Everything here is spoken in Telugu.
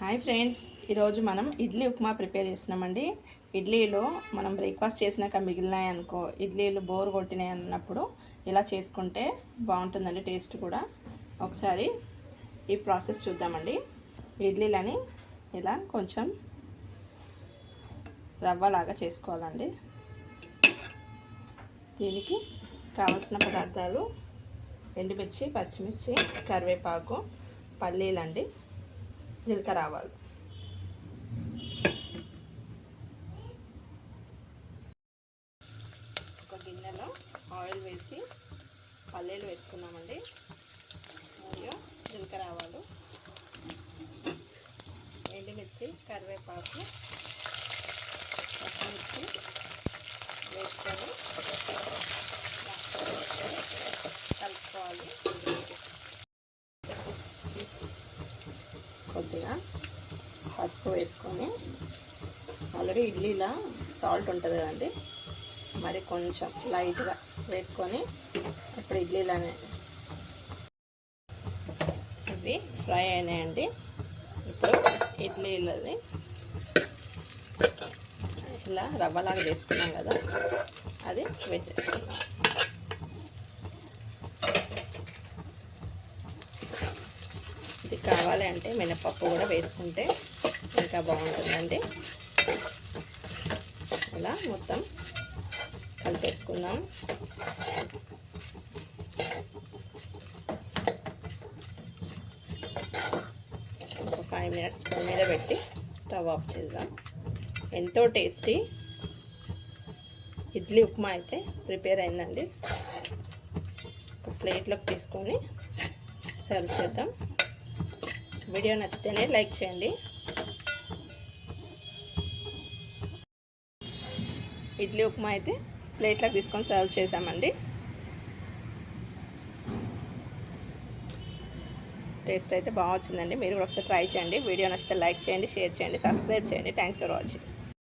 హాయ్ ఫ్రెండ్స్, ఈరోజు మనం ఇడ్లీ ఉప్మా ప్రిపేర్ చేస్తున్నామండి. ఇడ్లీలో మనం బ్రేక్ఫాస్ట్ చేసినాక మిగిలినాయి అనుకో, ఇడ్లీలు బోర్ కొట్టినాయి అన్నప్పుడు ఇలా చేసుకుంటే బాగుంటుందండి. టేస్ట్ కూడా ఒకసారి ఈ ప్రాసెస్ చూద్దామండి. ఇడ్లీలని ఇలా కొంచెం రవ్వలాగా చేసుకోవాలండి. దీనికి కావలసిన పదార్థాలు ఎండుమిర్చి, పచ్చిమిర్చి, కరివేపాకు, పల్లీలండి, జీలకర్ర, ఆవాలు. ఒక గిన్నెలో ఆయిల్ వేసి పల్లీలు వేసుకున్నామండి, మరియు జీలకర్ర, ఆవాలు, ఎండుమిర్చి, కరివేపాకు, పచ్చిమిర్చి వేసుకొని కలుపుకోవాలి. కొద్దిగా పసుపు వేసుకొని, ఆల్రెడీ ఇడ్లీలా సాల్ట్ ఉంటుంది కదండి, మరి కొంచెం లైట్గా వేసుకొని ఇప్పుడు ఇడ్లీలానే ఇవి ఫ్రై అయినాయండి. ఇప్పుడు ఇడ్లీలది ఇలా రవ్వలాగా వేసుకున్నాం కదా, అది వేసేసుకున్నాం. ఇది కావాలి అంటే మినపప్పు కూడా వేసుకుంటే ఇంకా బాగుంటుందండి. ఇలా మొత్తం కలిపేసుకుందాం. ఒక 5 మినిట్స్ పొయ్యి మీద పెట్టి స్టవ్ ఆఫ్ చేద్దాం. ఎంతో టేస్టీ ఇడ్లీ ఉప్మా అయితే ప్రిపేర్ అయిందండి. ఒక ప్లేట్లోకి తీసుకొని సర్వ్ చేద్దాం. వీడియో నచ్చితేనే లైక్ చేయండి. ఇడ్లీ ఉప్మా అయితే ప్లేట్లోకి తీసుకొని సర్వ్ చేసామండి. టేస్ట్ అయితే బాగా వచ్చిందండి. మీరు కూడా ఒకసారి ట్రై చేయండి. వీడియో నచ్చితే లైక్ చేయండి, షేర్ చేయండి, సబ్స్క్రైబ్ చేయండి. Thanks for watching.